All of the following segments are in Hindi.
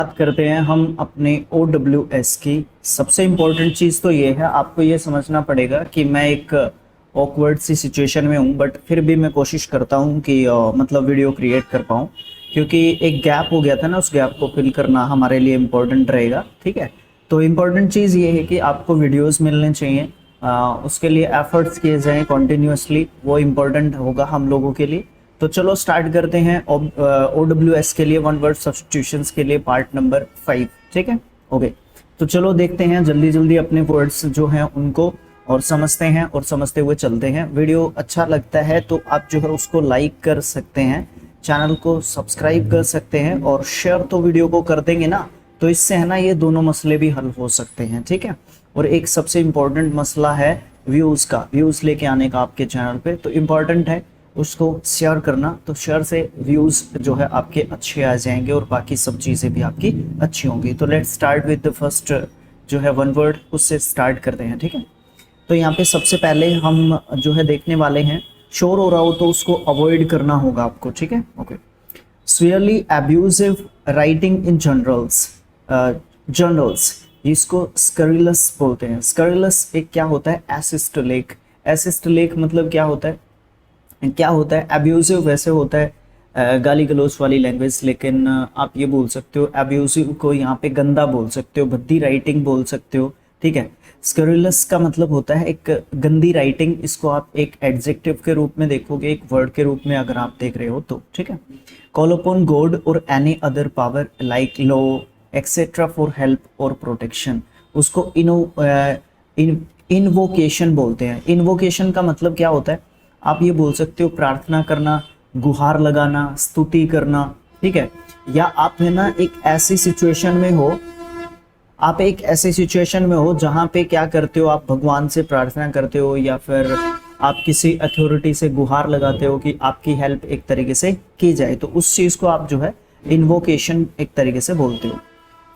बात करते हैं हम अपने OWS की। सबसे इम्पोर्टेंट चीज़ तो ये है, आपको ये समझना पड़ेगा कि मैं एक ऑकवर्ड सी सिचुएशन में हूँ, बट फिर भी मैं कोशिश करता हूँ कि मतलब वीडियो क्रिएट कर पाऊँ, क्योंकि एक गैप हो गया था ना, उस गैप को फिल करना हमारे लिए इम्पोर्टेंट रहेगा। ठीक है, तो इम्पोर्टेंट चीज़ ये है कि आपको वीडियोस मिलने चाहिए, उसके लिए एफर्ट्स किए जाएं कॉन्टिन्यूसली, वो इम्पोर्टेंट होगा हम लोगों के लिए। तो चलो स्टार्ट करते हैं OWS के लिए वन वर्ड सब्स्टिट्यूशंस के लिए पार्ट नंबर 5। ठीक है, ओके। तो चलो देखते हैं जल्दी जल्दी अपने वर्ड्स जो हैं उनको और समझते हैं, और समझते हुए चलते हैं। वीडियो अच्छा लगता है तो आप जो है उसको लाइक कर सकते हैं, चैनल को सब्सक्राइब कर सकते हैं, और शेयर तो वीडियो को कर देंगे ना, तो इससे है ना ये दोनों मसले भी हल हो सकते हैं। ठीक है, और एक सबसे इम्पोर्टेंट मसला है व्यूज़ का, व्यूज़ लेके आने का आपके चैनल पे, तो इम्पोर्टेंट है उसको शेयर करना। तो शेयर से व्यूज़ जो है आपके अच्छे आ जाएंगे और बाकी सब चीज़ें भी आपकी अच्छी होंगी। तो let's start with the first जो है वन वर्ड, उससे स्टार्ट करते हैं। ठीक है, तो यहाँ पे सबसे पहले हम जो है देखने वाले हैं, शोर हो रहा हो तो उसको अवॉइड करना होगा आपको। ठीक है, okay. Severely abusive writing in journals, जिसको स्करिलस बोलते हैं। स्करिलस एक क्या होता है, एसिस्ट लेक। एसिस्ट लेक मतलब क्या होता है, एब्यूजिव वैसे होता है गाली गलौज वाली लैंग्वेज, लेकिन आप ये बोल सकते हो एब्यूजिव को यहाँ पे गंदा बोल सकते हो, भद्दी राइटिंग बोल सकते हो। ठीक है, स्करिलस का मतलब होता है एक गंदी राइटिंग। इसको आप एक एडजेक्टिव के रूप में देखोगे, एक वर्ड के रूप में अगर आप देख रहे हो तो। ठीक है, कॉल अपॉन गॉड और any other power like law etcetera for help और प्रोटेक्शन, उसको इनवोकेशन बोलते हैं। इनवोकेशन का मतलब क्या होता है, आप ये बोल सकते हो प्रार्थना करना, गुहार लगाना, स्तुति करना। ठीक है, या आप है ना एक ऐसी सिचुएशन में हो, आप एक ऐसी सिचुएशन में हो जहां पे क्या करते हो, आप भगवान से प्रार्थना करते हो, या फिर आप किसी अथॉरिटी से गुहार लगाते हो कि आपकी हेल्प एक तरीके से की जाए, तो उस चीज को आप जो है इन्वोकेशन एक तरीके से बोलते हो।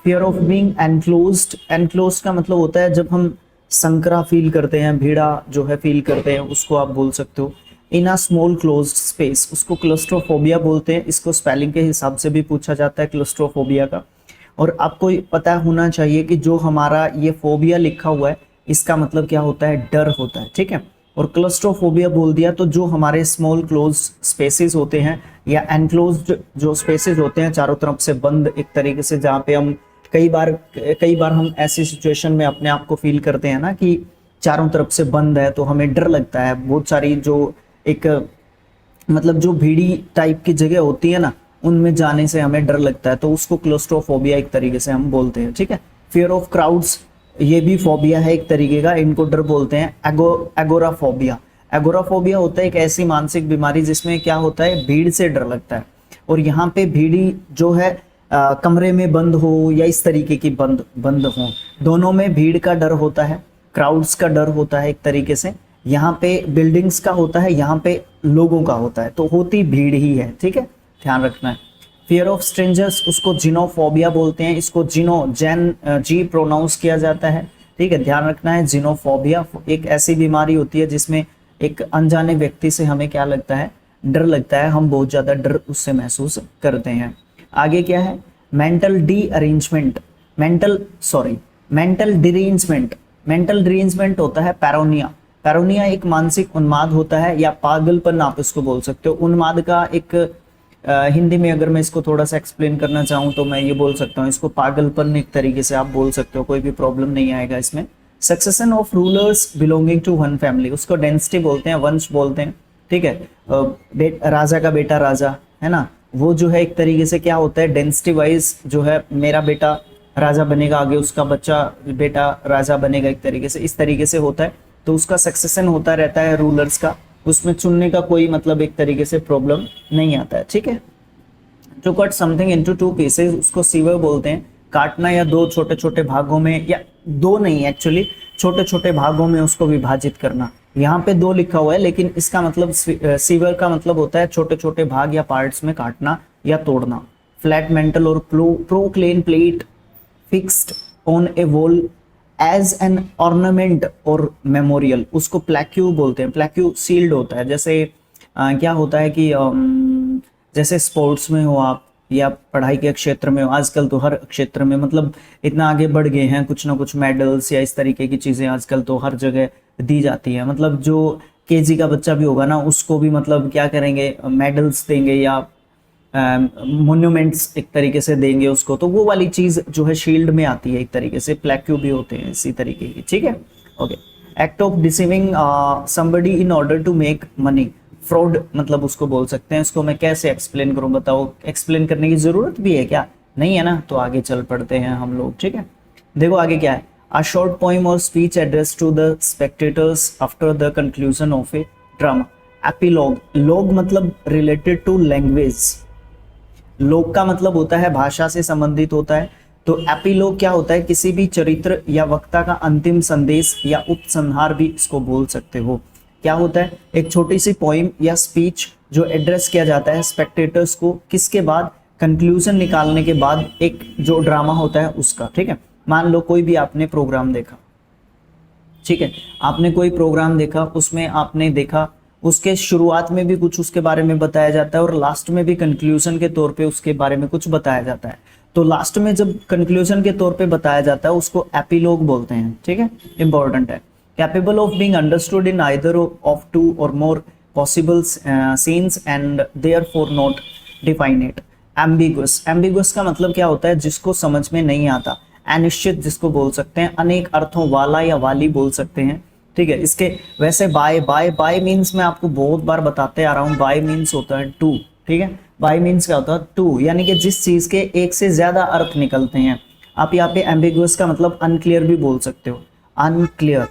Fear of being enclosed, enclosed का मतलब होता है जब हम संकरा फील करते हैं, भीड़ा जो है फील करते हैं, उसको आप बोल सकते हो। इन अ स्मॉल क्लोज्ड स्पेस, उसको क्लस्ट्रोफोबिया बोलते हैं। इसको स्पेलिंग के हिसाब से भी पूछा जाता है क्लस्ट्रोफोबिया का। और आपको पता होना चाहिए कि जो हमारा ये फोबिया लिखा हुआ है, इसका मतलब क्या होता है, डर होता है। ठीक है, और क्लस्ट्रोफोबिया बोल दिया तो जो हमारे स्मॉल क्लोज स्पेसेस होते हैं या एनक्लोज्ड जो स्पेसेस होते हैं, चारों तरफ से बंद एक तरीके से, जहाँ पे हम कई बार हम ऐसी सिचुएशन में अपने आप को फील करते हैं ना कि चारों तरफ से बंद है, तो हमें डर लगता है। बहुत सारी जो एक मतलब जो भीड़ी टाइप की जगह होती है ना, उनमें जाने से हमें डर लगता है, तो उसको क्लोस्ट्रोफोबिया एक तरीके से हम बोलते हैं। ठीक है, फियर ऑफ क्राउड्स, ये भी फोबिया है एक तरीके का, इनको डर बोलते हैं। एगोराफोबिया, एगोराफोबिया होता है एक ऐसी मानसिक बीमारी जिसमें क्या होता है, भीड़ से डर लगता है। और यहाँ पे भीड़ी जो है कमरे में बंद हो या इस तरीके की बंद बंद हो, दोनों में भीड़ का डर होता है, क्राउड्स का डर होता है एक तरीके से। यहाँ पे बिल्डिंग्स का होता है, यहाँ पे लोगों का होता है, तो होती भीड़ ही है। ठीक है, ध्यान रखना है। फियर ऑफ स्ट्रेंजर्स, उसको जिनोफोबिया बोलते हैं। इसको जी प्रोनाउंस किया जाता है। ठीक है, ध्यान रखना है। जिनोफोबिया एक ऐसी बीमारी होती है जिसमें एक अनजाने व्यक्ति से हमें क्या लगता है, डर लगता है, हम बहुत ज्यादा डर उससे महसूस करते हैं। आगे क्या है, mental D arrangement, mental derangement. Mental derangement होता है पैरोनिया। पैरोनिया एक मानसिक उन्माद होता है, या पागलपन आप इसको बोल सकते हो। उन्माद का एक हिंदी में अगर मैं इसको थोड़ा सा एक्सप्लेन करना चाहूँ तो मैं ये बोल सकता हूँ, इसको पागलपन एक तरीके से आप बोल सकते हो, कोई भी प्रॉब्लम नहीं आएगा इसमें। Succession of rulers belonging to one family, उसको डेंसिटी बोलते हैं, वंश बोलते हैं। ठीक है, राजा का बेटा राजा है ना, वो जो है एक तरीके से क्या होता है, डेंसिटी वाइज जो है मेरा बेटा राजा बनेगा, आगे उसका बच्चा बेटा राजा बनेगा, एक तरीके से इस तरीके से होता है। तो उसका सक्सेशन होता रहता है रूलर्स का, उसमें चुनने का कोई मतलब एक तरीके से प्रॉब्लम नहीं आता है। ठीक है, to cut something into two pieces, उसको सीवर बोलते हैं। काटना या दो छोटे छोटे भागों में, या दो नहीं एक्चुअली छोटे छोटे भागों में उसको विभाजित करना। यहाँ पे दो लिखा हुआ है, लेकिन इसका मतलब सीवर का मतलब होता है छोटे छोटे भाग या पार्ट्स में काटना या तोड़ना। फ्लैट मेंटल और प्रोक्लेन plate fixed on a wall as an ornament और मेमोरियल, उसको प्लैक्यू बोलते हैं। प्लैक्यू सील्ड होता है, जैसे क्या होता है कि जैसे स्पोर्ट्स में हो आप, या पढ़ाई के क्षेत्र में हो, आजकल तो हर क्षेत्र में मतलब इतना आगे बढ़ गए हैं, कुछ ना कुछ मेडल्स या इस तरीके की चीज़ें आजकल तो हर जगह दी जाती है। मतलब जो केजी का बच्चा भी होगा ना, उसको भी मतलब क्या करेंगे, मेडल्स देंगे या मोन्यूमेंट्स एक तरीके से देंगे उसको। तो वो वाली चीज़ जो है शील्ड में आती है, एक तरीके से प्लेक्यू भी होते हैं इसी तरीके की, ठीक है। Okay, act of deceiving somebody in order to make money, fraud मतलब उसको बोल सकते हैं। इसको मैं कैसे एक्सप्लेन करूं, बताओ, एक्सप्लेन करने की जरूरत भी है क्या, नहीं है ना, तो आगे चल पड़ते हैं हम लोग, ठीक है। देखो आगे क्या है, a short poem or speech address to the spectators after the conclusion of a drama. Epilogue, log मतलब रिलेटेड टू लैंग्वेज, लोक का मतलब होता है भाषा से संबंधित होता है। तो एपिलोग क्या होता है, किसी भी चरित्र या वक्ता का अंतिम संदेश या उपसंहार भी इसको बोल सकते हो। क्या होता है, एक छोटी सी पोइम या स्पीच जो एड्रेस किया जाता है स्पेक्टेटर्स को, किसके बाद, कंक्लूजन निकालने के बाद एक जो ड्रामा होता है उसका, ठीक है। मान लो कोई भी आपने प्रोग्राम देखा, ठीक है, आपने कोई प्रोग्राम देखा, उसमें आपने देखा उसके शुरुआत में भी कुछ उसके बारे में बताया जाता है और लास्ट में भी कंक्लूजन के तौर पे उसके बारे में कुछ बताया जाता है। तो लास्ट में जब कंक्लूजन के तौर पे बताया जाता है उसको एपिलॉग बोलते हैं, ठीक है, इंपॉर्टेंट है। Capable of being understood in either of two or more possible senses and therefore not definite. Ambiguous, ambiguous का मतलब क्या होता है, जिसको समझ में नहीं आता। अनिश्चित जिसको बोल सकते हैं, अनेक अर्थों वाला या वाली बोल सकते हैं, ठीक है। इसके वैसे बाय बाय बाय मीन्स मैं आपको बहुत बार बताते आ रहा हूँ, बाय मीन्स होता है टू, ठीक है। बाय मीन्स क्या होता है, टू, यानी कि जिस चीज के एक से ज्यादा अर्थ निकलते हैं। आप यहाँ पे एम्बिगुअस का मतलब अनक्लियर भी बोल सकते हो, अनक्लियर,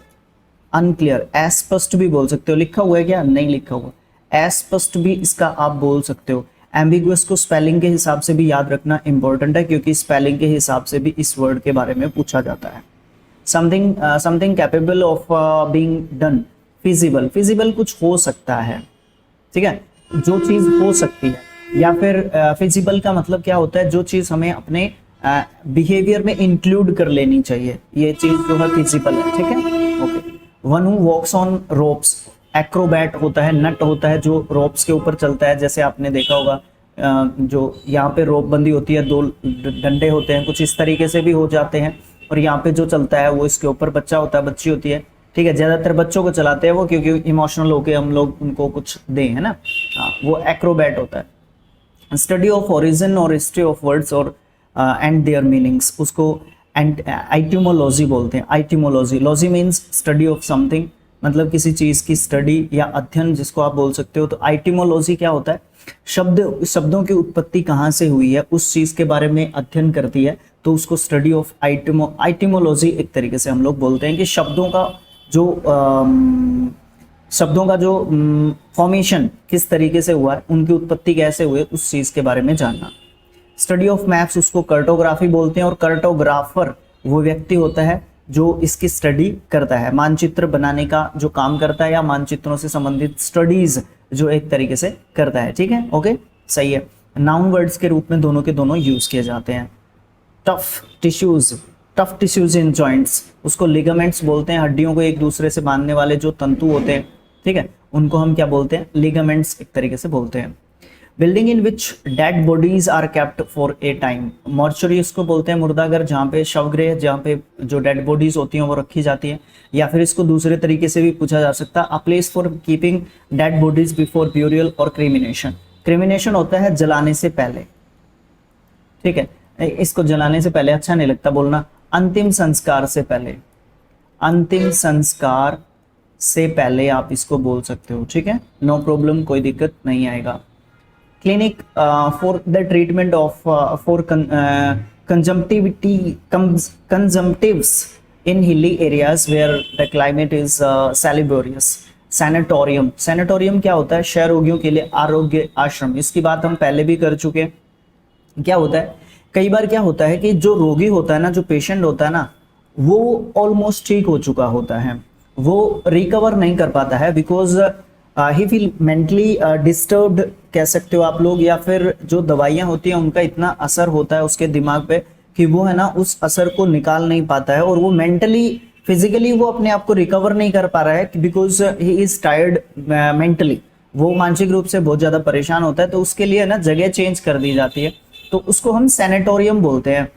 अनक्लियर, अस्पष्ट भी बोल सकते हो। लिखा हुआ है क्या, नहीं लिखा हुआ, अस्पष्ट भी इसका आप बोल सकते हो। एम्बिगुअस को स्पेलिंग के हिसाब से भी याद रखना इंपॉर्टेंट है, क्योंकि स्पेलिंग के हिसाब से भी इस वर्ड के बारे में पूछा जाता है। Something capable of being done, feasible, feasible कुछ हो सकता है, ठीक है, जो चीज हो सकती है। या फिर फिजिबल का मतलब क्या होता है, जो चीज हमें अपने बिहेवियर में इंक्लूड कर लेनी चाहिए, ये चीज जो है फिजिबल है, ठीक है। Okay, one who walks on ropes, acrobat होता है, नट होता है जो रोप्स के ऊपर चलता है। जैसे आपने देखा होगा जो यहाँ पे रोप बंदी होती है, दो डंडे होते हैं, कुछ इस तरीके से भी हो जाते हैं। और यहाँ पे जो चलता है वो इसके ऊपर बच्चा होता है, बच्ची होती है, ठीक है। ज्यादातर बच्चों को चलाते हैं वो, क्योंकि इमोशनल होके हम लोग उनको कुछ दें, है ना, हाँ, वो एक्रोबैट होता है। स्टडी ऑफ ओरिजिन और हिस्ट्री ऑफ वर्ड्स और एंड देयर मीनिंग्स, उसको आइटिमोलॉजी बोलते हैं। Etymology, logy means study of something, मतलब किसी चीज की स्टडी या अध्ययन जिसको आप बोल सकते हो। तो आइटिमोलॉजी क्या होता है, शब्दों की उत्पत्ति कहाँ से हुई है उस चीज के बारे में अध्ययन करती है, तो उसको स्टडी ऑफ आइटिमोलॉजी एक तरीके से हम लोग बोलते हैं कि शब्दों का जो फॉर्मेशन किस तरीके से हुआ है, उनकी उत्पत्ति कैसे हुई, उस चीज के बारे में जानना। स्टडी ऑफ मैप्स, उसको कार्टोग्राफी बोलते हैं। और कार्टोग्राफर वो व्यक्ति होता है जो इसकी स्टडी करता है, मानचित्र बनाने का जो काम करता है, या मानचित्रों से संबंधित स्टडीज जो एक तरीके से करता है, ठीक है। ओके, सही है। नाउन वर्ड्स के रूप में दोनों के दोनों यूज किए जाते हैं। टफ टिश्यूज, टफ टिश्यूज इन जॉइंट्स, उसको लिगामेंट्स बोलते हैं। हड्डियों को एक दूसरे से बांधने वाले जो तंतु होते हैं, ठीक है, उनको हम क्या बोलते हैं, लिगामेंट्स एक तरीके से बोलते हैं। Building in which dead bodies are kept for a time, mortuary इसको बोलते हैं, मुर्दाघर, जहाँ पे शवगृह, जहाँ पे जो डेड बॉडीज होती हैं वो रखी जाती है। या फिर इसको दूसरे तरीके से भी पूछा जा सकता है, a place for keeping dead bodies before burial और क्रिमिनेशन। क्रिमिनेशन होता है जलाने से पहले, ठीक है, इसको जलाने से पहले अच्छा नहीं लगता बोलना, अंतिम संस्कार से पहले, अंतिम संस्कार से पहले आप इसको बोल सकते हो, ठीक है, नो प्रॉब्लम, कोई दिक्कत नहीं आएगा। Clinic for the treatment of for consumptives in hilly areas where the climate is salubrious. Sanatorium, sanatorium क्या होता है, क्षय रोगियों के लिए आरोग्य आश्रम, इसकी बात हम पहले भी कर चुके हैं। क्या होता है, कई बार क्या होता है कि जो रोगी होता है ना, जो पेशेंट होता है ना, वो ऑलमोस्ट ठीक हो चुका होता है, वो रिकवर नहीं कर पाता है, because he feel mentally disturbed कह सकते हो आप लोग, या फिर जो दवाइयां होती हैं उनका इतना असर होता है उसके दिमाग पे कि वो है ना उस असर को निकाल नहीं पाता है, और वो मेंटली फिजिकली वो अपने आप को रिकवर नहीं कर पा रहा है, because he is tired mentally, वो मानसिक रूप से बहुत ज्यादा परेशान होता है। तो उसके लिए ना जगह चेंज कर दी जाती है। तो उसको हम सैनिटोरियम बोलते हैं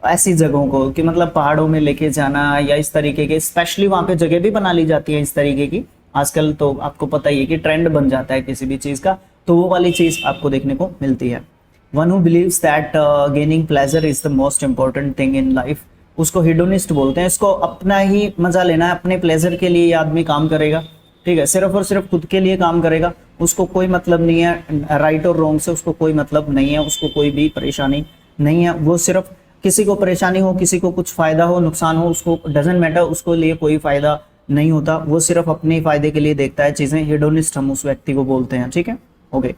ऐसी जगहों को, कि मतलब पहाड़ों में लेके जाना या इस तरीके के, स्पेशली वहां पे जगह भी बना ली जाती है इस तरीके की। आजकल तो आपको पता ही है कि ट्रेंड बन जाता है किसी भी चीज का, तो वो वाली चीज आपको देखने को मिलती है। One who believes that gaining pleasure is the most important thing in life, उसको हिडोनिस्ट बोलते हैं। इसको अपना ही मजा लेना है, अपने प्लेजर के लिए ये आदमी काम करेगा, ठीक है, सिर्फ और सिर्फ खुद के लिए काम करेगा, उसको कोई मतलब नहीं है राइट और रॉन्ग से, उसको कोई मतलब नहीं है, उसको कोई भी परेशानी नहीं है। वो सिर्फ किसी को परेशानी हो, किसी को कुछ फायदा हो, नुकसान हो, उसको डजेंट मैटर, उसको लिए कोई फायदा नहीं होता, वो सिर्फ अपने फायदे के लिए देखता है चीजें। हेडोनिस्ट हम उस व्यक्ति को बोलते हैं, ठीक है, okay.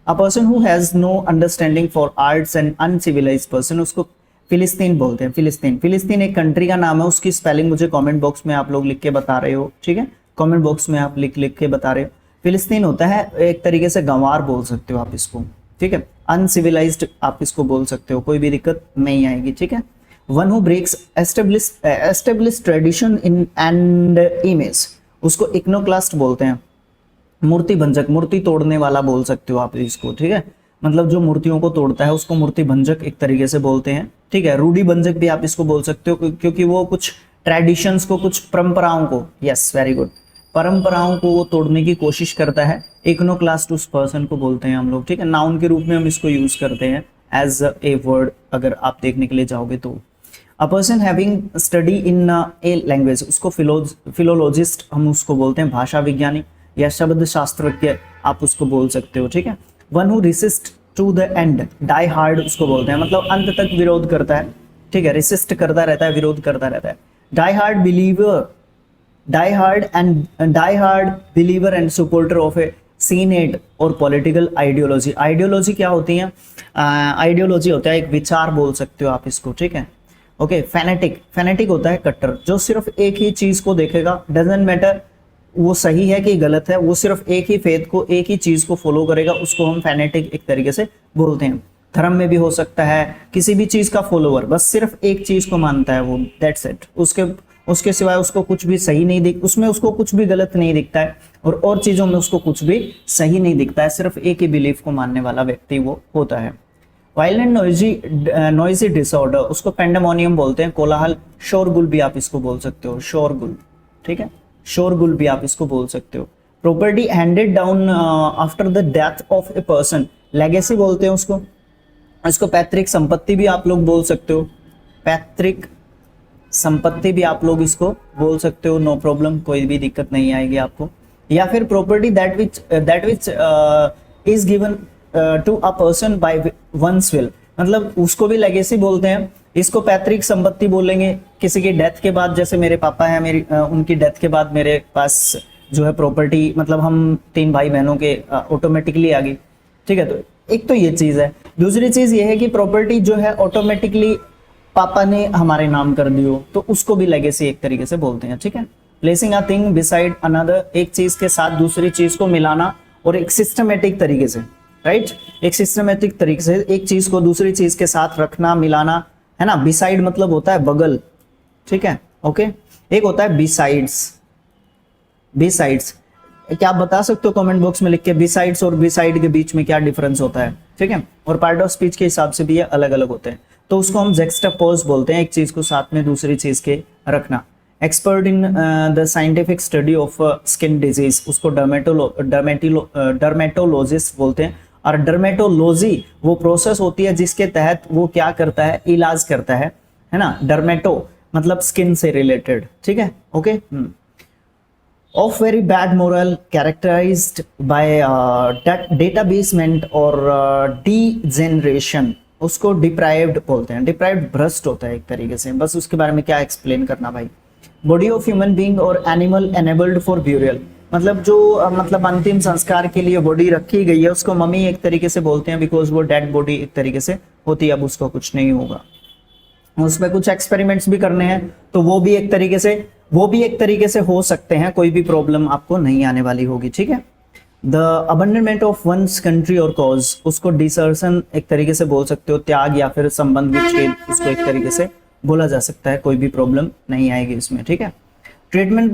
A person who has no understanding for arts and uncivilised person, उसको फिलिस्तीन बोलते हैं। फिलिस्तीन एक कंट्री का नाम है, उसकी स्पेलिंग मुझे कमेंट बॉक्स में आप लोग लिख के बता रहे हो, ठीक है, कमेंट बॉक्स में आप लिख के बता रहे हो। फिलिस्तीन होता है एक तरीके से गंवार बोल सकते हो आप इसको, ठीक है, अनसिविलाइज्ड आप इसको बोल सकते हो, कोई भी दिक्कत नहीं आएगी, ठीक है। One who breaks establish tradition in and image, उसको इग्नोक्लास्ट बोलते हैं। मूर्ति भंजक, मूर्ति तोड़ने वाला बोल सकते हो आप इसको, ठीक है, मतलब जो मूर्तियों को तोड़ता है उसको मूर्ति भंजक एक तरीके से बोलते हैं, ठीक है। रूढ़ी भंजक भी आप इसको बोल सकते हो, क्योंकि वो कुछ ट्रेडिशंस को, कुछ परंपराओं को, यस वेरी गुड, परंपराओं को वो तोड़ने की कोशिश करता है। इग्नोक्लास्ट उस पर्सन को बोलते हैं हम लोग, ठीक है, नाउन के रूप में हम इसको यूज करते हैं एज ए वर्ड, अगर आप देखने के लिए जाओगे तो। A person having study in a language, उसको फिलोलॉजिस्ट हम उसको बोलते हैं, भाषा विज्ञानी या शब्द शास्त्रज्ञ आप उसको बोल सकते हो, ठीक है। One who resist to the end, die hard उसको बोलते हैं, मतलब अंत तक विरोध करता है, ठीक है, रिसिस्ट करता रहता है, विरोध करता रहता है। Die hard believer and supporter of a senate or political ideology. Ideology क्या होती है? आइडियोलॉजी होता है एक विचार बोल सकते हो आप इसको, ठीक है, ओके। फैनेटिक होता है कट्टर, जो सिर्फ एक ही चीज को देखेगा, डजेंट मैटर वो सही है कि गलत है, वो सिर्फ एक ही फेथ को, एक ही चीज को फॉलो करेगा, उसको हम फैनेटिक एक तरीके से बोलते हैं। धर्म में भी हो सकता है, किसी भी चीज का फॉलोवर, बस सिर्फ एक चीज को मानता है वो, दैट्स इट, उसके सिवाय उसको कुछ भी सही नहीं दिख, उसमें उसको कुछ भी गलत नहीं दिखता है, और चीजों में उसको कुछ भी सही नहीं दिखता है, सिर्फ एक ही बिलीफ को मानने वाला व्यक्ति वो होता है। वायलेंट नॉइजी डिसऑर्डर, उसको पेंडेमोनियम बोलते हैं, कोलाहल, शोरगुल भी आप इसको बोल सकते हो, शोरगुल, ठीक है, शोरगुल भी आप इसको बोल सकते हो। Property handed down after the death of a person, legacy बोलते हैं उसको। इसको पैतृक संपत्ति भी आप लोग बोल सकते हो, पैतृक संपत्ति भी आप लोग इसको बोल सकते हो, नो प्रॉब्लम, कोई भी दिक्कत नहीं आएगी आपको। या फिर property that which is given to a person by one's will, मतलब उसको भी लेगेसी बोलते हैं। इसको पैतृक संपत्ति बोलेंगे किसी की डेथ के बाद, जैसे मेरे पापा हैं, उनकी डेथ के बाद मेरे पास जो है प्रॉपर्टी, मतलब हम 3 भाई बहनों के ऑटोमेटिकली आ गई, ठीक है। तो एक तो ये चीज है। दूसरी चीज ये है कि प्रॉपर्टी जो है ऑटोमेटिकली पापा ने हमारे नाम कर दी हो, तो उसको भी लेगेसी एक तरीके से बोलते हैं, ठीक है। Placing a thing beside another, एक चीज के साथ दूसरी चीज को मिलाना, और एक सिस्टमेटिक तरीके से, राइट, एक सिस्टमेटिक तरीके से एक चीज को दूसरी चीज के साथ रखना, मिलाना, है ना। बिसाइड मतलब होता है बगल, ठीक है, ओके। एक होता है बिसाइड्स, क्या आप बता सकते हो कमेंट बॉक्स में लिख के, बिसाइड्स और बिसाइड के बीच में क्या डिफरेंस होता है, ठीक है। और पार्ट ऑफ स्पीच के हिसाब से भी ये अलग अलग होते हैं, तो उसको हम जेक्सटापोज बोलते हैं, एक चीज को साथ में दूसरी चीज के रखना। Expert in the scientific study of skin disease, उसको डर्मेटोलॉजिस्ट बोलते हैं। और डर्मेटोलॉजी वो प्रोसेस होती है जिसके तहत वो क्या करता है, इलाज करता है ना। डर्मेटो मतलब स्किन से रिलेटेड, ठीक है, okay. Of very bad moral characterised by debasement और डीजेनरेशन, उसको डिप्राइव्ड बोलते हैं। डिप्राइव्ड भ्रष्ट होता है एक तरीके से, बस उसके बारे में क्या एक्सप्लेन करना भाई। बॉडी ऑफ ह्यूमन बीइंग और एनिमल एनेबल्ड फॉर ब्यूरियल, मतलब जो मतलब अंतिम संस्कार के लिए बॉडी रखी गई है, उसको मम्मी एक तरीके से बोलते हैं, बिकॉज वो डेड बॉडी एक तरीके से होती है, अब उसको कुछ नहीं होगा, उसमें कुछ एक्सपेरिमेंट्स भी करने हैं, तो वो भी एक तरीके से हो सकते हैं, कोई भी प्रॉब्लम आपको नहीं आने वाली होगी, ठीक है। द अबंडनमेंट ऑफ वंस कंट्री और कॉज, उसको डिसर्शन एक तरीके से बोल सकते हो, त्याग या फिर संबंध विच्छेद, उसको एक तरीके से बोला जा सकता है, कोई भी प्रॉब्लम नहीं आएगी इसमें, ठीक है। Treatment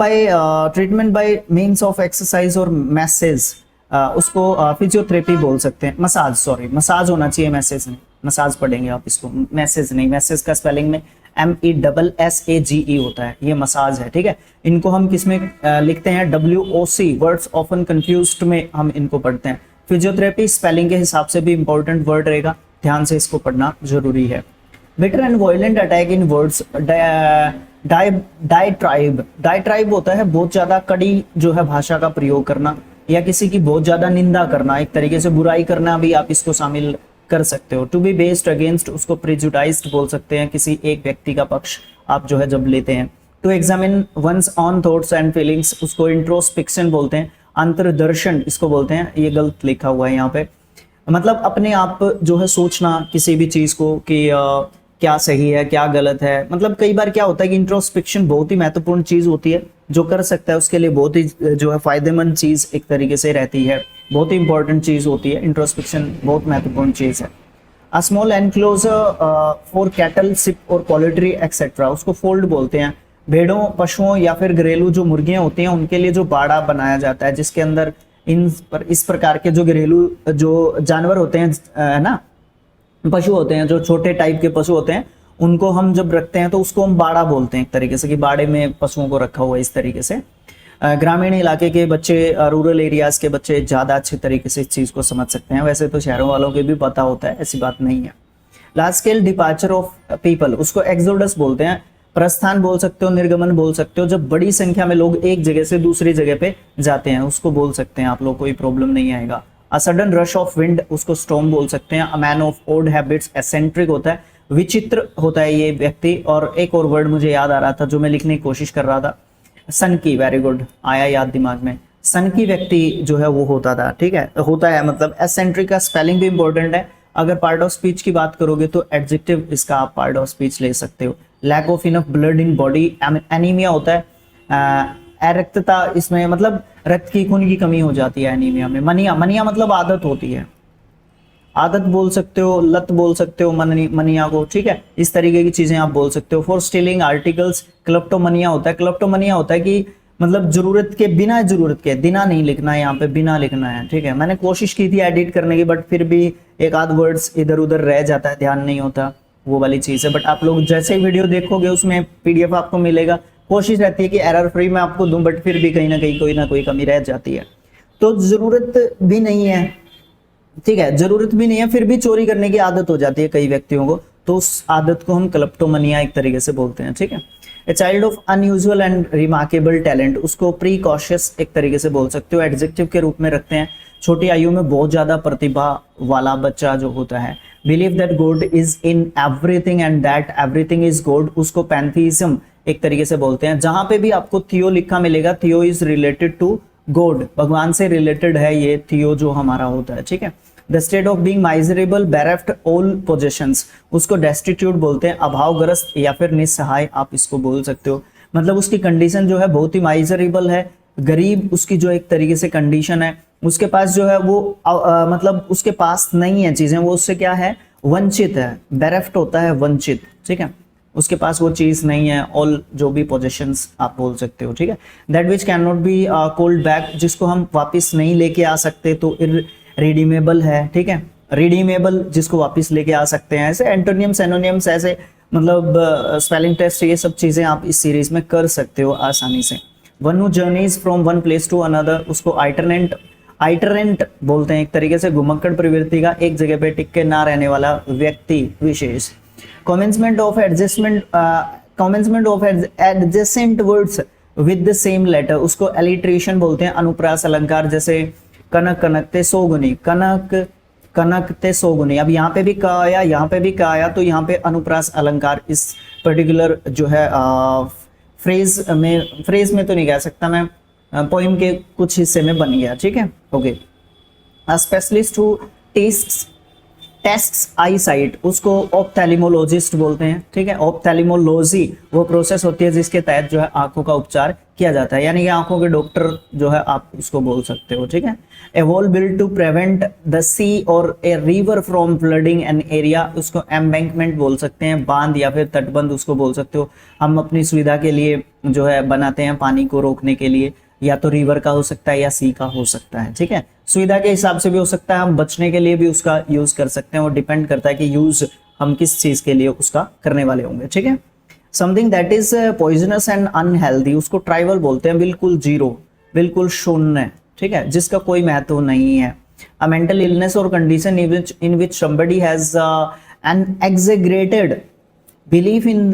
bye means of exercise और मैसेज, उसको फिजियोथेरेपी बोल सकते हैं, मसाज होना चाहिए, मैसेज नहीं, मसाज पढ़ेंगे आप इसको, मैसेज नहीं, मैसेज का स्पेलिंग में MESSAGE होता है, ये मसाज है, ठीक है। इनको हम किस में लिखते हैं, WOC, वर्ड्स ऑफन कंफ्यूज्ड में हम इनको पढ़ते हैं। फिजियोथेरेपी स्पेलिंग के हिसाब से भी इंपॉर्टेंट वर्ड रहेगा, ध्यान से इसको पढ़ना जरूरी है। Bitter and violent attack in words, diatribe, diatribe होता है बहुत ज्यादा कड़ी जो है भाषा का प्रयोग करना, या किसी की बहुत ज्यादा निंदा करना, एक तरीके से बुराई करना भी आप इसको शामिल कर सकते हो। टू बी बेस्ड अगेंस्ट, उसको प्रेजुडाइज्ड बोल सकते हैं, किसी एक व्यक्ति का पक्ष आप जो है जब लेते हैं। To examine one's own thoughts and feelings, उसको इंट्रोस्पेक्शन बोलते हैं। अंतर्दर्शन इसको बोलते हैं, ये गलत लिखा हुआ है यहाँ पे, मतलब अपने आप जो है सोचना किसी भी चीज को कि क्या सही है क्या गलत है। मतलब कई बार क्या होता है कि इंट्रोस्पेक्शन बहुत ही महत्वपूर्ण चीज होती है, जो कर सकता है उसके लिए बहुत ही जो है फायदेमंद चीज एक तरीके से रहती है, बहुत ही इंपॉर्टेंट चीज होती है। इंट्रोस्पेक्शन बहुत महत्वपूर्ण चीज है। A small enclosure for cattle, ship और पोल्ट्री एक्सेट्रा, उसको फोल्ड बोलते हैं। भेड़ों, पशुओं या फिर घरेलू जो मुर्गियां होती हैं उनके लिए जो बाड़ा बनाया जाता है, जिसके अंदर इस प्रकार के जो घरेलू जो जानवर होते हैं, है ना, पशु होते हैं, जो छोटे टाइप के पशु होते हैं, उनको हम जब रखते हैं तो उसको हम बाड़ा बोलते हैं एक तरीके से, कि बाड़े में पशुओं को रखा हुआ है इस तरीके से। ग्रामीण इलाके के बच्चे, रूरल एरियाज के बच्चे ज्यादा अच्छे तरीके से इस चीज को समझ सकते हैं, वैसे तो शहरों वालों के भी पता होता है, ऐसी बात नहीं है। Large scale departure of people, उसको एक्सोडस बोलते हैं। प्रस्थान बोल सकते हो, निर्गमन बोल सकते हो, जब बड़ी संख्या में लोग एक जगह से दूसरी जगह पे जाते हैं उसको बोल सकते हैं आप लोग, कोई प्रॉब्लम नहीं आएगा। A sudden rush of wind, उसको स्टॉर्म बोल सकते हैं। A man of odd habits, eccentric होता है, विचित्र होता है ये व्यक्ति। और एक और वर्ड मुझे याद आ रहा था जो मैं लिखने की कोशिश कर रहा था, सन की, वेरी गुड, आया याद दिमाग में। सन की व्यक्ति जो है वो होता था, ठीक है, होता है, मतलब एसेंट्रिक का स्पेलिंग भी इंपॉर्टेंट है। अगर पार्ट ऑफ स्पीच की बात करोगे तो एडजेक्टिव इसका आप पार्ट ऑफ स्पीच ले सकते हो। Lack of enough blood in body, anaemia होता है। अरक्तता, इसमें मतलब रक्त की, खून की कमी हो जाती है एनीमिया में। मनिया, मनिया मतलब आदत होती है, आदत बोल सकते हो, लत बोल सकते हो मनिया को, ठीक है, इस तरीके की चीजें आप बोल सकते हो। फॉर स्टीलिंग आर्टिकल्स, क्लेप्टोमनिया होता है। क्लेप्टोमनिया होता है कि मतलब जरूरत के बिना, जरूरत के बिना नहीं लिखना है यहाँ पे, बिना लिखना है, ठीक है। मैंने कोशिश की थी एडिट करने की, बट फिर भी एक आध वर्ड्स इधर उधर रह जाता है, ध्यान नहीं होता, वो वाली चीज है। बट आप लोग जैसे ही वीडियो देखोगे उसमें PDF आपको मिलेगा, कोशिश रहती है कि एरर फ्री में आपको दूं, बट फिर भी कहीं ना कोई कमी रह जाती है, तो जरूरत भी नहीं है, ठीक है, जरूरत भी नहीं है, फिर भी चोरी करने की आदत हो जाती है कई व्यक्तियों को, तो उस आदत को हम क्लेप्टोमनिया एक तरीके से बोलते हैं, ठीक है। A child of unusual and remarkable talent, उसको प्रीकॉशियस एक तरीके से बोल सकते हो, एडजेक्टिव के रूप में रखते हैं। छोटी आयु में बहुत ज्यादा प्रतिभा वाला बच्चा जो होता है। Believe that God is in everything and that everything is God, उसको पैंथीज्म एक तरीके से बोलते हैं। जहां पे भी आपको थियो लिखा मिलेगा, थियो इज रिलेटेड टू गॉड, भगवान से रिलेटेड है ये थियो जो हमारा होता है, ठीक है। The state of being miserable, bereft all possessions, उसको डेस्टिट्यूट बोलते हैं, अभावग्रस्त या फिर निस्सहाय आप इसको बोल सकते हो। मतलब उसकी कंडीशन जो है बहुत ही माइजरेबल है, गरीब उसकी जो एक तरीके से कंडीशन है, उसके पास जो है वो मतलब उसके पास नहीं है चीजें, वो उससे क्या है, वंचित है। बेरेफ्ट होता है वंचित, ठीक है, उसके पास वो चीज नहीं है। ऑल जो भी पोजेशंस आप बोल सकते हो, ठीक है। That which can not be called back, जिसको हम वापस नहीं लेके आ सकते, तो रिडीमेबल है, ठीक है, रिडीमेबल जिसको वापस लेके आ सकते हैं। ऐसे एंटोनियम्स, एनोनियम्स, ऐसे मतलब स्पेलिंग टेस्ट, ये सब चीजें आप इस सीरीज में कर सकते हो आसानी से। One who journeys from one place to another, उसको आइटरेंट बोलते हैं, एक तरीके से घुमक्कड़ प्रवृत्ति का, एक जगह पे टिक के ना रहने वाला व्यक्ति विशेष। Commencement of adjacent words with the same letter, उसको एलिट्रेशन बोलते हैं। अनुप्रास अलंकार, जैसे कनक, कनकते सोगुनी, कनक कनकते सोगुनी, अब यहाँ पे भी क आया, यहाँ पे भी क आया, तो यहाँ पे अनुप्रास अलंकार इस पर्टिकुलर जो है फ्रेज में तो नहीं कह सकता मैं, पोइम के कुछ हिस्से में बन गया, ठीक है, okay. Specialist who tests I site, उसको ऑप्थेल्मोलॉजिस्ट बोलते हैं, ठीक है। ऑप्थेल्मोलॉजी वो प्रोसेस होती है जिसके तहत जो है आंखों का उपचार किया जाता है, यानी कि आंखों के डॉक्टर जो है आप उसको बोल सकते हो, ठीक है। A wall build to prevent the sea और a river from flooding an area, उसको एम्बैंकमेंट बोल सकते हैं, बांध या फिर तटबंध उसको बोल सकते हो। हम अपनी सुविधा के लिए जो है बनाते हैं पानी को रोकने के लिए, या तो रिवर का हो सकता है या सी का हो सकता है, ठीक है। सुविधा के हिसाब से भी हो सकता है, हम बचने के लिए भी उसका यूज कर सकते हैं, और डिपेंड करता है कि यूज हम किस चीज के लिए उसका करने वाले होंगे, ठीक है। Something that is poisonous and unhealthy, उसको ट्राइवल बोलते हैं, बिल्कुल जीरो, बिल्कुल शून्य, ठीक है, जिसका कोई महत्व नहीं है। अ मेंटल इलनेस और condition in which somebody has an exaggerated belief in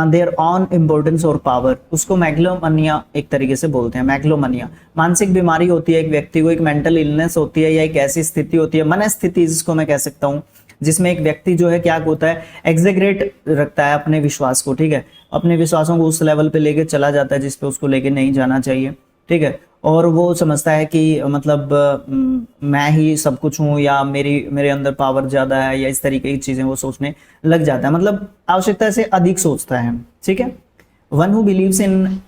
their own importance और power, उसको मैग्लोमनिया एक तरीके से बोलते हैं। मैग्लोमनिया मानसिक बीमारी होती है, एक व्यक्ति को एक मेंटल इलनेस होती है, या एक ऐसी स्थिति होती है, मनस्थिति जिसको मैं कह सकता हूँ, जिसमें एक व्यक्ति जो है क्या होता है, एग्जेग्रेट रखता है अपने विश्वास को, ठीक है, अपने विश्वासों को उस लेवल पे लेके चला जाता है जिस पे उसको लेके नहीं जाना चाहिए, ठीक है, और वो समझता है कि मतलब मैं ही सब कुछ हूँ, या मेरे अंदर पावर ज्यादा है, या इस तरीके की चीजें वो सोचने लग जाता है, मतलब आवश्यकता से अधिक सोचता है, ठीक है। One who believes in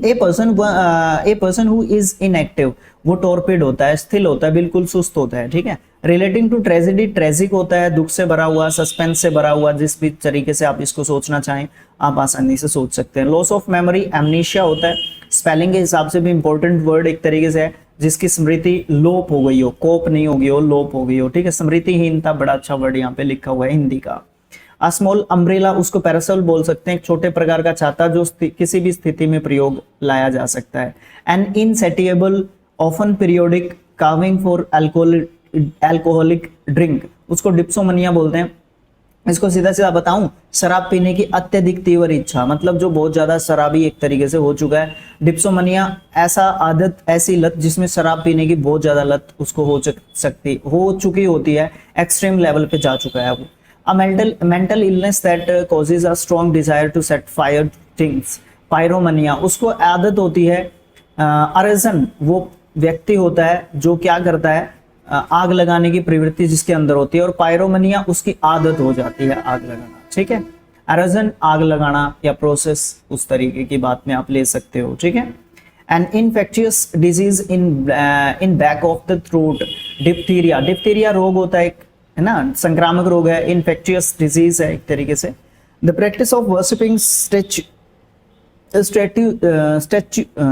a person who is inactive, वो टॉर्पिड होता है, स्थिर होता है, बिल्कुल सुस्त होता है, ठीक है। रिलेटिंग टू ट्रेजेडी, ट्रेजिक होता है, दुख से भरा हुआ, सस्पेंस से भरा हुआ, जिस भी तरीके से आप इसको सोचना चाहें आप आसानी से सोच सकते हैं। लॉस ऑफ मेमोरी, एमनीशिया होता है, स्पेलिंग के हिसाब से भी इंपॉर्टेंट वर्ड एक तरीके से है, जिसकी स्मृति लोप हो गई हो, कोप नहीं होगी हो, लोप हो गई हो, ठीक है। स्मृतिहीनता बड़ा अच्छा वर्ड यहाँ पे लिखा हुआ है हिंदी का। अ स्मॉल अम्ब्रेला, उसको पैरासोल बोल सकते हैं, एक छोटे प्रकार का छाता जो किसी भी स्थिति में प्रयोग लाया जा सकता है। An insatiable often periodic craving for alcoholic drink, उसको डिप्सोमनिया बोलते हैं। इसको सीधा सीधा बताऊं, शराब पीने की अत्यधिक तीव्र इच्छा, मतलब जो बहुत ज्यादा शराबी एक तरीके से हो चुका है। डिप्सोमनिया ऐसा आदत, ऐसी लत जिसमें शराब पीने की बहुत ज्यादा लत उसको हो चुकी होती है, एक्सट्रीम लेवल पे जा चुका है वो। A mental illness that causes a strong desire to set fire to things, पायरोमनिया, उसको आदत होती है, अरेजन वो व्यक्ति होता है जो क्या करता है, आग लगाने की प्रवृत्ति जिसके अंदर होती है, और पायरोमनिया उसकी आदत हो जाती है आग लगाना, ठीक है। अरेजन आग लगाना या प्रोसेस, उस तरीके की बात में आप ले सकते हो, ठीक है। An infectious disease in back of the throat, diphtheria, diphtheria रोग होता है, है ना, संक्रामक रोग है, इन्फेक्शियस डिजीज है एक तरीके से। The practice of worshipping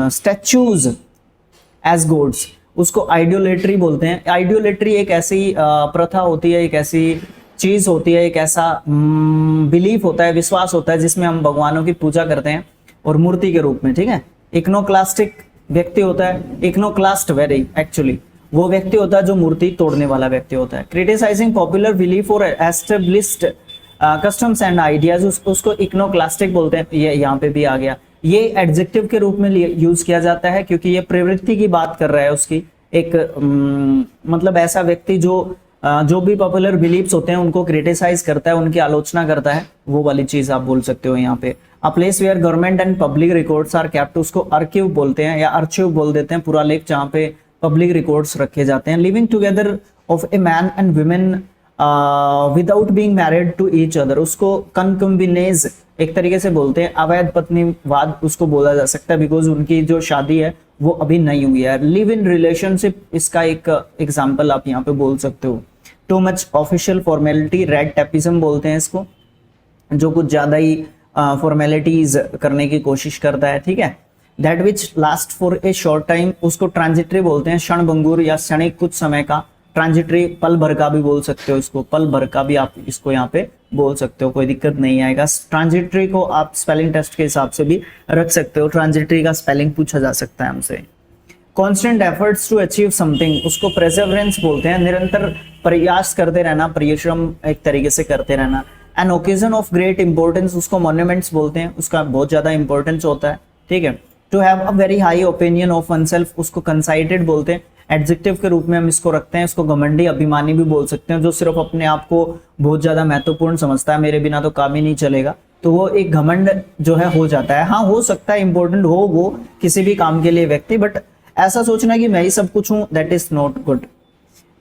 statues as gods, उसको आइडियोलेट्री बोलते हैं। आइडियोलेट्री एक ऐसी प्रथा होती है, एक ऐसी चीज होती है, एक ऐसा बिलीफ होता है, विश्वास होता है, जिसमें हम भगवानों की पूजा करते हैं और मूर्ति के रूप में, ठीक है। इक्नोक्लास्टिक व्यक्ति होता है, इक्नोक्लास्ट वेरी एक्चुअली वो व्यक्ति होता है जो मूर्ति तोड़ने वाला व्यक्ति होता है। क्रिटिसाइजिंग पॉपुलर बिलीफ और एस्टेब्लिश्ड कस्टम्स एंड आइडियाज, उसको इक्नोक्लास्टिक बोलते हैं। ये यहाँ पे भी आ गया, ये एडजेक्टिव के रूप में यूज किया जाता है, क्योंकि ये प्रवृत्ति की बात कर रहा है उसकी, एक मतलब ऐसा व्यक्ति जो भी पॉपुलर बिलीफ्स होते हैं उनको क्रिटिसाइज करता है, उनकी आलोचना करता है, वो वाली चीज आप बोल सकते हो यहाँ पे। A place where government and public records are kept, उसको आर्काइव बोलते हैं या आर्चिव बोल देते हैं, पूरा लेख जहाँ पे पब्लिक रिकॉर्ड्स रखे जाते हैं। Living together of a man and women without being married to each other, उसको कंकम्बिनेज एक तरीके से बोलते हैं, अवैध पत्नीवाद उसको बोला जा सकता है, बिकॉज उनकी जो शादी है वो अभी नहीं हुई है। लिव इन रिलेशनशिप इसका एक एग्जाम्पल आप यहाँ पे बोल सकते हो। Too much official formality, red tapism बोलते हैं इसको, जो कुछ ज्यादा ही फॉर्मेलिटीज करने की कोशिश करता है, ठीक है। That which last for a short time, उसको ट्रांजिटरी बोलते हैं, क्षणभंगुर या क्षणिक कुछ समय का। ट्रांजिटरी पल भर का भी बोल सकते हो इसको, पल भर का भी आप इसको यहाँ पे बोल सकते हो, कोई दिक्कत नहीं आएगा। ट्रांजिटरी को आप स्पेलिंग टेस्ट के हिसाब से भी रख सकते हो, ट्रांजिटरी का स्पेलिंग पूछा जा सकता है हमसे। Constant efforts to achieve something, उसको प्रेजरवेंस बोलते हैं, निरंतर प्रयास करते रहना, परिश्रम एक तरीके से करते रहना। An occasion of great importance, उसको मॉन्यूमेंट्स बोलते हैं, उसका बहुत ज्यादा इंपॉर्टेंस होता है, ठीक है। To have a very high opinion of oneself, उसको कंसाइटेड बोलते हैं, एडजेक्टिव के रूप में हम इसको रखते हैं। इसको घमंडी, अभिमानी भी बोल सकते हैं, जो सिर्फ अपने आप को बहुत ज्यादा महत्वपूर्ण समझता है, मेरे बिना तो काम ही नहीं चलेगा, तो वो एक घमंड जो है हो जाता है। हाँ, हो सकता है इंपॉर्टेंट हो वो किसी भी काम के लिए व्यक्ति, बट ऐसा सोचना कि मैं ही सब कुछ हूं, that is not good.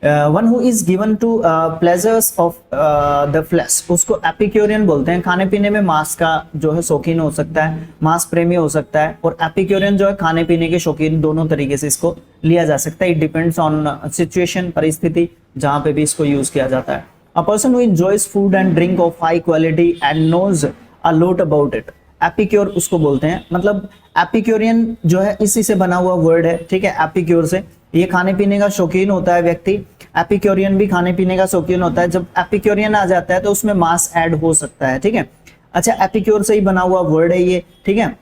One who is given to pleasures of the flesh, उसको एपिक्यूरियन बोलते हैं। खाने पीने में मांस का जो है शौकीन हो सकता है, मांस प्रेमी हो सकता है, और एपिक्यूरियन जो है खाने पीने के शौकीन, दोनों तरीके से इसको लिया जा सकता है। इट डिपेंड्स ऑन सिचुएशन, परिस्थिति जहां पे भी इसको यूज किया जाता है। A person who enjoys food and drink of high quality and knows a lot about it, epicure उसको बोलते हैं। मतलब एपिक्यूरियन जो है इसी से बना हुआ वर्ड है, ठीक है, एपिक्योर से। ये खाने पीने का शौकीन होता है व्यक्ति। एपिक्योरियन भी खाने पीने का शौकीन होता है। जब एपिक्योरियन आ जाता है तो उसमें मास ऐड हो सकता है, ठीक है। अच्छा, एपिक्योर से ही बना हुआ वर्ड है ये, ठीक है।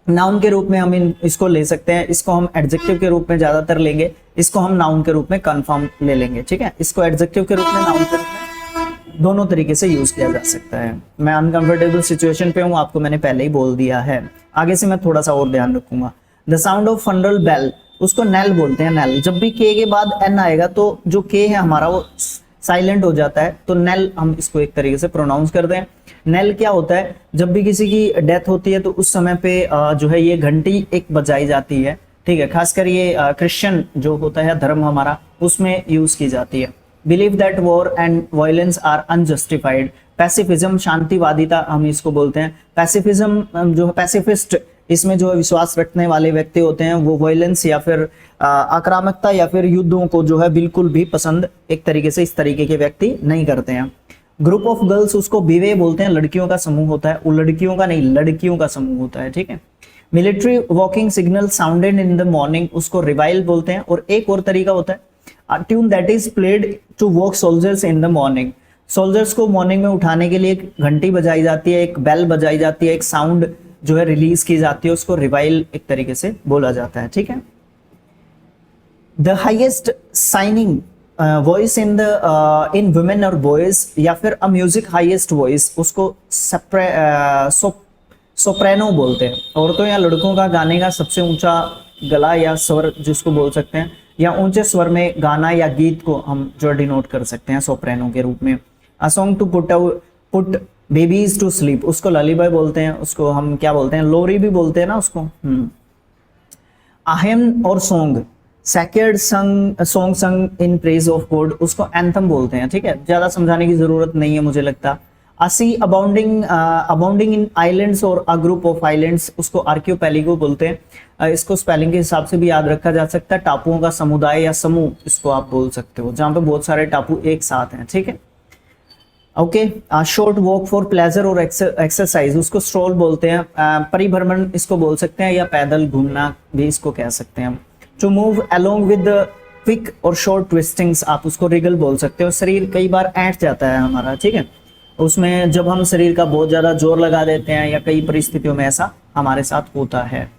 नाउन के रूप में हम इसको ले सकते हैं, इसको हम एडजेक्टिव के रूप में ज्यादातर लेंगे, इसको हम नाउन के रूप में कंफर्म ले लेंगे, ठीक है। इसको एडजेक्टिव के रूप में, नाउन के रूप में, दोनों तरीके से यूज किया जा सकता है। मैं अनकंफर्टेबल सिचुएशन पे हूँ, आपको मैंने पहले ही बोल दिया है, आगे से मैं थोड़ा सा और ध्यान रखूंगा। The sound of funeral bell, उसको नेल बोलते हैं, नेल। जब भी के के बाद एन आएगा तो जो के है हमारा वो साइलेंट हो जाता है, तो नेल हम इसको एक तरीके से प्रोनाउंस करते हैं। नेल क्या होता है, जब भी किसी की डेथ होती है तो उस समय पे जो है ये घंटी एक बजाई जाती है, ठीक है। खासकर ये क्रिश्चियन जो होता है धर्म हमारा, उसमें यूज की जाती है। Believe that war and violence are unjustified, pacifism, शांतिवादिता हम इसको बोलते हैं। पैसिफिज्म जो है, पैसिफिस्ट, इसमें जो है विश्वास रखने वाले व्यक्ति होते हैं, वो वायलेंस या फिर आक्रामकता या फिर युद्धों को जो है बिल्कुल भी पसंद एक तरीके से इस तरीके के व्यक्ति नहीं करते हैं। ग्रुप ऑफ गर्ल्स, उसको बीवे बोलते हैं, लड़कियों का समूह होता है, वो लड़कियों का नहीं लड़कियों का समूह होता है, ठीक है। Military waking signal sounded in the morning, उसको रिवाइल बोलते हैं। और एक और तरीका होता है tune that is played to wake soldiers in the morning, soldiers को मॉर्निंग में उठाने के लिए एक घंटी बजाई जाती है, एक बेल बजाई जाती है, एक साउंड जो है रिलीज की जाती है, उसको रिवाइल एक तरीके से बोला जाता है, ठीक है। The highest signing voice in the in women और बॉयज, या फिर अ म्यूजिक हाईएस्ट वॉइस, उसको सोप्रेनो बोलते हैं। औरतों या लड़कों का गाने का सबसे ऊंचा गला या स्वर जिसको बोल सकते हैं, या ऊंचे स्वर में गाना या गीत को हम जो डिनोट कर सकते हैं सोप्रेनो के रूप में। A song to put babies to sleep, उसको ललीबाई बोलते हैं, उसको हम क्या बोलते हैं, लोरी भी बोलते हैं ना उसको। आहेम और सॉन्ग, सैक्रेड सॉन्ग संग इन प्रेज ऑफ गॉड, उसको एंथम बोलते हैं, ठीक है। ज्यादा समझाने की जरूरत नहीं है मुझे लगता। असी अबाउंडिंग इन आइलैंड्स और अ ग्रुप ऑफ आइलैंड्स, उसको आर्कियोपेलिगो बोलते हैं। इसको स्पेलिंग के हिसाब से भी याद रखा जा सकता है, टापुओं का समुदाय या समूह इसको आप बोल सकते हो, जहां पे बहुत सारे टापू एक साथ हैं, ठीक है। Okay, short walk for pleasure और एक्सरसाइज, उसको स्ट्रोल बोलते हैं। परिभ्रमण इसको बोल सकते हैं, या पैदल घूमना भी इसको कह सकते हैं। To move along with quick or short twistings, आप उसको रिगल बोल सकते हो। शरीर कई बार ऐंठ जाता है हमारा, ठीक है, उसमें जब हम शरीर का बहुत ज्यादा जोर लगा देते हैं, या कई परिस्थितियों में ऐसा हमारे साथ होता है।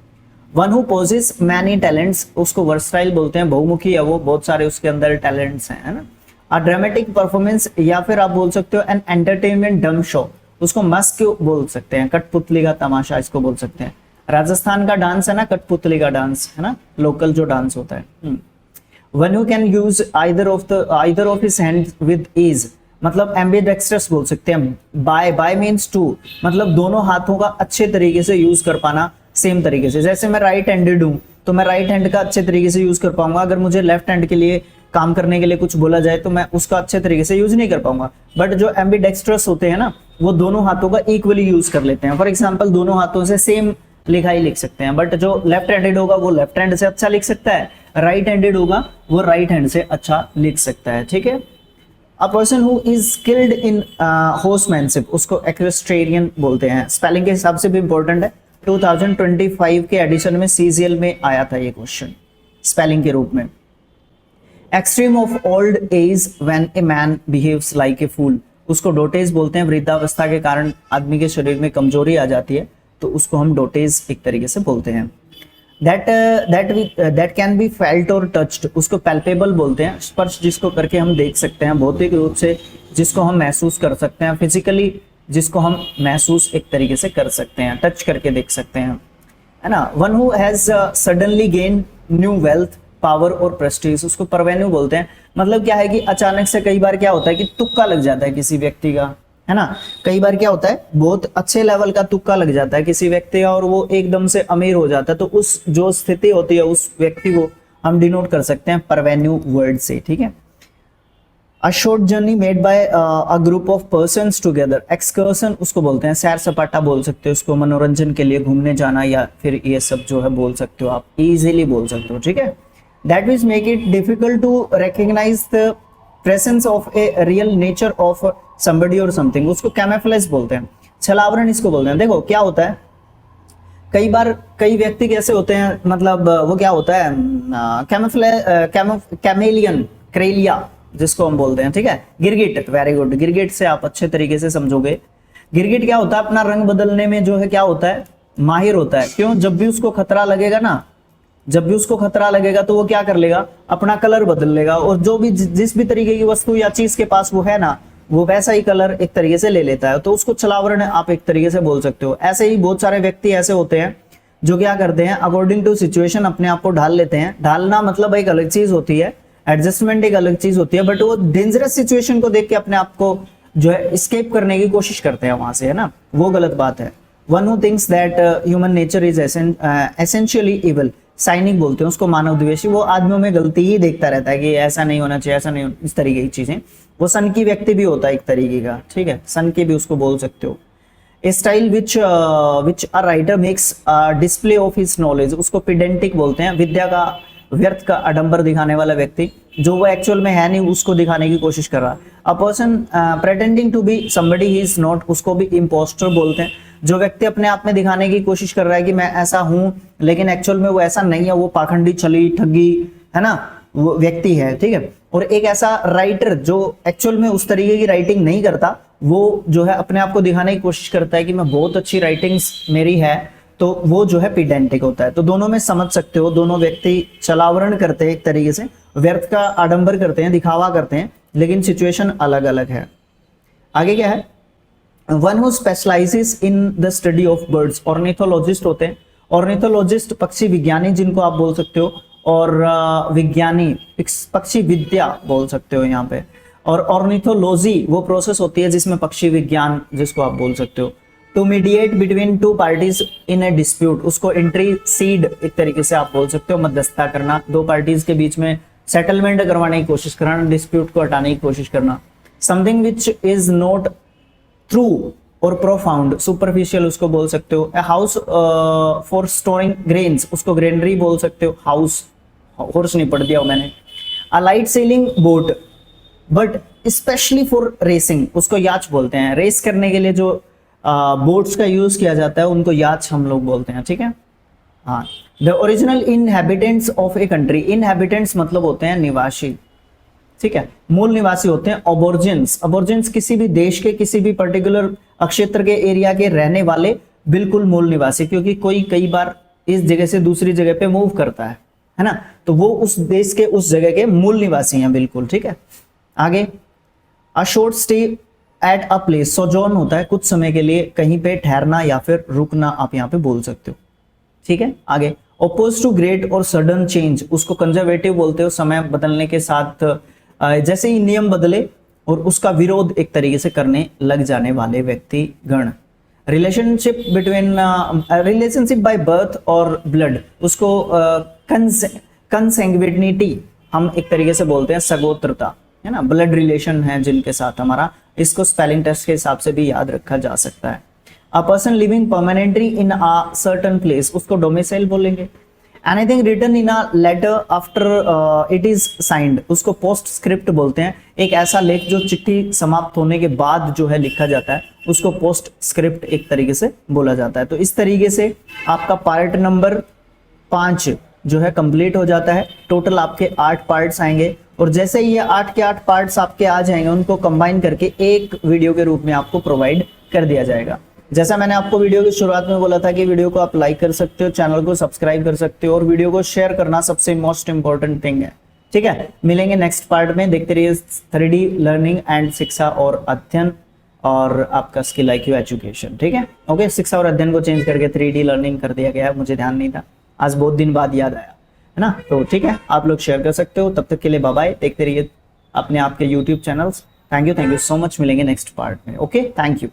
One who possesses many talents, उसको वर्सटाइल बोलते हैं, बहुमुखी है वो, बहुत सारे उसके अंदर टैलेंट्स हैं, है ना। अ ड्रामेटिक परफॉर्मेंस, या फिर आप बोल सकते हो एन एंटरटेनमेंट डम शो, उसको मस्क बोल सकते हैं, कठपुतली का तमाशा इसको बोल सकते हैं। राजस्थान का डांस है ना कठपुतली का डांस, है ना, लोकल जो डांस होता है। One who can use either of his hand with ease, मतलब एम्बिडेक्स्ट्रस बोल सकते हैं। बाय मीन्स टू, मतलब दोनों हाथों का अच्छे तरीके से यूज कर पाना सेम तरीके से। जैसे मैं राइट हैंडेड हूं तो मैं राइट हैंड का अच्छे तरीके से यूज कर पाऊंगा, अगर मुझे लेफ्ट हैंड के लिए काम करने के लिए कुछ बोला जाए तो मैं उसका अच्छे तरीके से यूज नहीं कर पाऊंगा। बट जो एम्बिडेक्स्ट्रस होते हैं ना, वो दोनों हाथों का इक्वली यूज कर लेते हैं। फॉर एग्जांपल, दोनों हाथों से सेम लिखाई लिख सकते हैं, बट जो लेफ्ट हैंडेड होगा वो लेफ्ट हैंड से अच्छा लिख सकता है, राइट हैंडेड होगा वो राइट हैंड से अच्छा लिख सकता है, ठीक है। A person who is skilled in horsemanship, उसको एक्वेस्ट्रियन बोलते हैं। स्पेलिंग के हिसाब से भी इंपॉर्टेंट है, 2025 के एडिशन में सीजीएल में आया था ये क्वेश्चन स्पेलिंग के रूप में। Extreme of old age when a man behaves like a fool, उसको डोटेज बोलते हैं। वृद्धावस्था के कारण आदमी के शरीर में कमजोरी आ जाती है तो उसको हम डोटेज एक तरीके से बोलते हैं। दैट कैन बी फेल्ट और टच्ड, उसको पैल्पेबल बोलते हैं। स्पर्श जिसको करके हम देख सकते हैं, भौतिक रूप से जिसको हम महसूस कर सकते हैं, फिजिकली जिसको हम महसूस एक तरीके से कर सकते हैं, टच करके देख सकते हैं, है ना। One who has suddenly gain new wealth, power और प्रेस्टीज, उसको परवेन्यू बोलते हैं। मतलब क्या है कि अचानक से कई बार क्या होता है कि तुक्का लग जाता है किसी व्यक्ति का, है ना। कई बार क्या होता है बहुत अच्छे लेवल का तुक्का लग जाता है किसी व्यक्ति का और वो एकदम से अमीर हो जाता है, तो उस जो स्थिति होती है उस व्यक्ति को हम डिनोट कर सकते हैं परवेन्यू वर्ड से, ठीक है। A short journey made by a group of persons together, excursion उसको बोलते हैं, सैर सपाटा बोल सकते हो उसको, मनोरंजन के लिए घूमने जाना या फिर ये सब जो है बोल सकते हो, आप इजीली बोल सकते हो, ठीक है। That which make it difficult to recognise the presence of a real nature of somebody or something, उसको कैमोफ्लेज बोलते हैं, छलावरण इसको बोलते हैं। देखो क्या होता है कई बार कई व्यक्ति कैसे होते हैं, मतलब वो क्या होता है, कैमेलियन, क्रेलिया जिसको हम बोलते हैं, ठीक है। गिरगिट, वेरी गुड, गिरगिट से आप अच्छे तरीके से समझोगे। गिरगिट क्या होता है, अपना रंग बदलने में जो है क्या होता है, माहिर होता है। क्यों? जब भी उसको खतरा लगेगा ना, जब भी उसको खतरा लगेगा तो वो क्या कर लेगा, अपना कलर बदल लेगा, और जो भी जिस भी तरीके की वस्तु या चीज के पास वो है ना, वो वैसा ही कलर एक तरीके से ले लेता है, तो उसको छलावरण आप एक तरीके से बोल सकते हो। ऐसे ही बहुत सारे व्यक्ति ऐसे होते हैं जो क्या करते हैं, अकॉर्डिंग टू सिचुएशन अपने आप को ढाल लेते हैं। ढालना मतलब एक अलग चीज होती है, एडजस्टमेंट एक अलग चीज होती है, बट वो डेंजरस सिचुएशन को देख के अपने आप को जो है स्केप करने की कोशिश करते हैं वहां से, है ना, वो गलत बात है। One who thinks that human nature is essentially evil, cynic बोलते हैं उसको, मानव द्वेषी, वो आदमियों में गलती ही देखता रहता है कि ऐसा नहीं होना चाहिए, ऐसा नहीं, इस तरीके की चीजें। वो सन की व्यक्ति भी होता है एक तरीके का, ठीक है, सन की भी उसको बोल सकते हो। Style which a writer makes display of his knowledge, उसको पिडेंटिक बोलते हैं, विद्या का व्यर्थ का आडंबर दिखाने वाला व्यक्ति, जो वो एक्चुअल में है नहीं उसको दिखाने की कोशिश कर रहा है। A person pretending to be somebody he is not, उसको भी इम्पोस्टर बोलते हैं। जो व्यक्ति अपने आप में दिखाने की कोशिश कर रहा है कि मैं ऐसा हूं, लेकिन एक्चुअल में वो ऐसा नहीं है, वो पाखंडी, छली, ठगी, है ना, वो व्यक्ति है, ठीक है। और एक ऐसा राइटर जो एक्चुअल में उस तरीके की राइटिंग नहीं करता, वो जो है अपने आप को दिखाने की कोशिश करता है कि मैं बहुत अच्छी राइटिंग्स मेरी है, तो वो जो है पीडेंटिक होता है। तो दोनों में समझ सकते हो, दोनों व्यक्ति छलावरण करते हैं एक तरीके से, व्यर्थ का आडंबर करते हैं, दिखावा करते हैं, लेकिन सिचुएशन अलग अलग है। आगे क्या है, one who specialises in the study of birds, ornithologist होते हैं। ऑर्निथोलॉजिस्ट पक्षी विज्ञानी जिनको आप बोल सकते हो, और विज्ञानी पक्षी विद्या बोल सकते हो यहाँ पे। और ऑर्निथोलॉजी वो प्रोसेस होती है जिसमें पक्षी विज्ञान जिसको आप बोल सकते हो। To mediate between two parties in a dispute, उसको इंटरसीड एक तरीके से आप बोल सकते हो, मध्यस्थता करना, दो पार्टीज के बीच में सेटलमेंट करवाने की कोशिश करना, डिस्प्यूट को हटाने की कोशिश करना। Something which is not true और प्रोफाउंड, सुपरफिशियल उसको बोल सकते हो। हाउस फॉर स्टोरिंग ग्रेन्स, उसको ग्रेनरी बोल सकते हो, हाउस, हॉर्स नहीं पढ़ दिया मैंने। A light sailing boat but specially for racing, उसको याच बोलते हैं। रेस करने के लिए जो बोट्स का यूज किया जाता है उनको याच हम लोग बोलते हैं, ठीक है। हाँ, the original inhabitants of a country, inhabitants मतलब होते हैं निवासी, ठीक है, मूल निवासी होते हैं। अबोर्जिन्स, अबोर्जिन्स किसी भी देश के किसी भी पर्टिकुलर क्षेत्र के एरिया के रहने वाले बिल्कुल मूल निवासी, क्योंकि कोई कई बार इस जगह से दूसरी जगह पे मूव करता है ना, तो वो उस देश के उस जगह के मूल निवासी हैं बिल्कुल, ठीक है। आगे, a short stay at a place, sojourn होता है कुछ समय के लिए कहीं पे ठहरना या फिर रुकना, आप यहाँ पे बोल सकते हो, ठीक है। आगे, ओपोज टू ग्रेट और सडन चेंज, उसको कंजर्वेटिव बोलते हो, समय बदलने के साथ जैसे ही नियम बदले और उसका विरोध एक तरीके से करने लग जाने वाले व्यक्ति गण। Relationship between, relationship by birth और ब्लड, उसको कंसेंग्विनिटी हम एक तरीके से बोलते हैं, सगोत्रता, है ना, ब्लड रिलेशन है जिनके साथ हमारा, इसको स्पेलिंग टेस्ट के हिसाब से भी याद रखा जा सकता है। A person living permanently in a certain place, उसको डोमिसाइल बोलेंगे। Anything written in a letter after it is signed, उसको पोस्ट स्क्रिप्ट बोलते हैं। एक ऐसा लेख जो चिट्ठी समाप्त होने के बाद जो है लिखा जाता है, उसको पोस्ट स्क्रिप्ट एक तरीके से बोला जाता है। तो इस तरीके से आपका पार्ट नंबर 5 जो है कंप्लीट हो जाता है। टोटल आपके 8 पार्ट्स आएंगे, और जैसे ही ये 8 के 8 पार्ट्स आपके आ जाएंगे, उनको कंबाइन करके एक वीडियो के रूप में आपको प्रोवाइड कर दिया जाएगा। जैसा मैंने आपको वीडियो की शुरुआत में बोला था कि वीडियो को आप लाइक कर सकते हो, चैनल को सब्सक्राइब कर सकते हो, और वीडियो को शेयर करना सबसे मोस्ट इंपॉर्टेंट थिंग है, ठीक है। मिलेंगे नेक्स्ट पार्ट में, देखते रहिए 3D लर्निंग एंड शिक्षा और अध्ययन, और आपका स्किल IQ एजुकेशन, ठीक है। ओके, शिक्षा और अध्ययन को चेंज करके 3D लर्निंग कर दिया गया है, मुझे ध्यान नहीं था, आज बहुत दिन बाद याद आया, है ना। तो ठीक है, आप लोग शेयर कर सकते हो। तब तक के लिए बाय बाय, देखते रहिए अपने आपके YouTube channels. Thank you so much, मिलेंगे नेक्स्ट पार्ट में। Okay, thank you.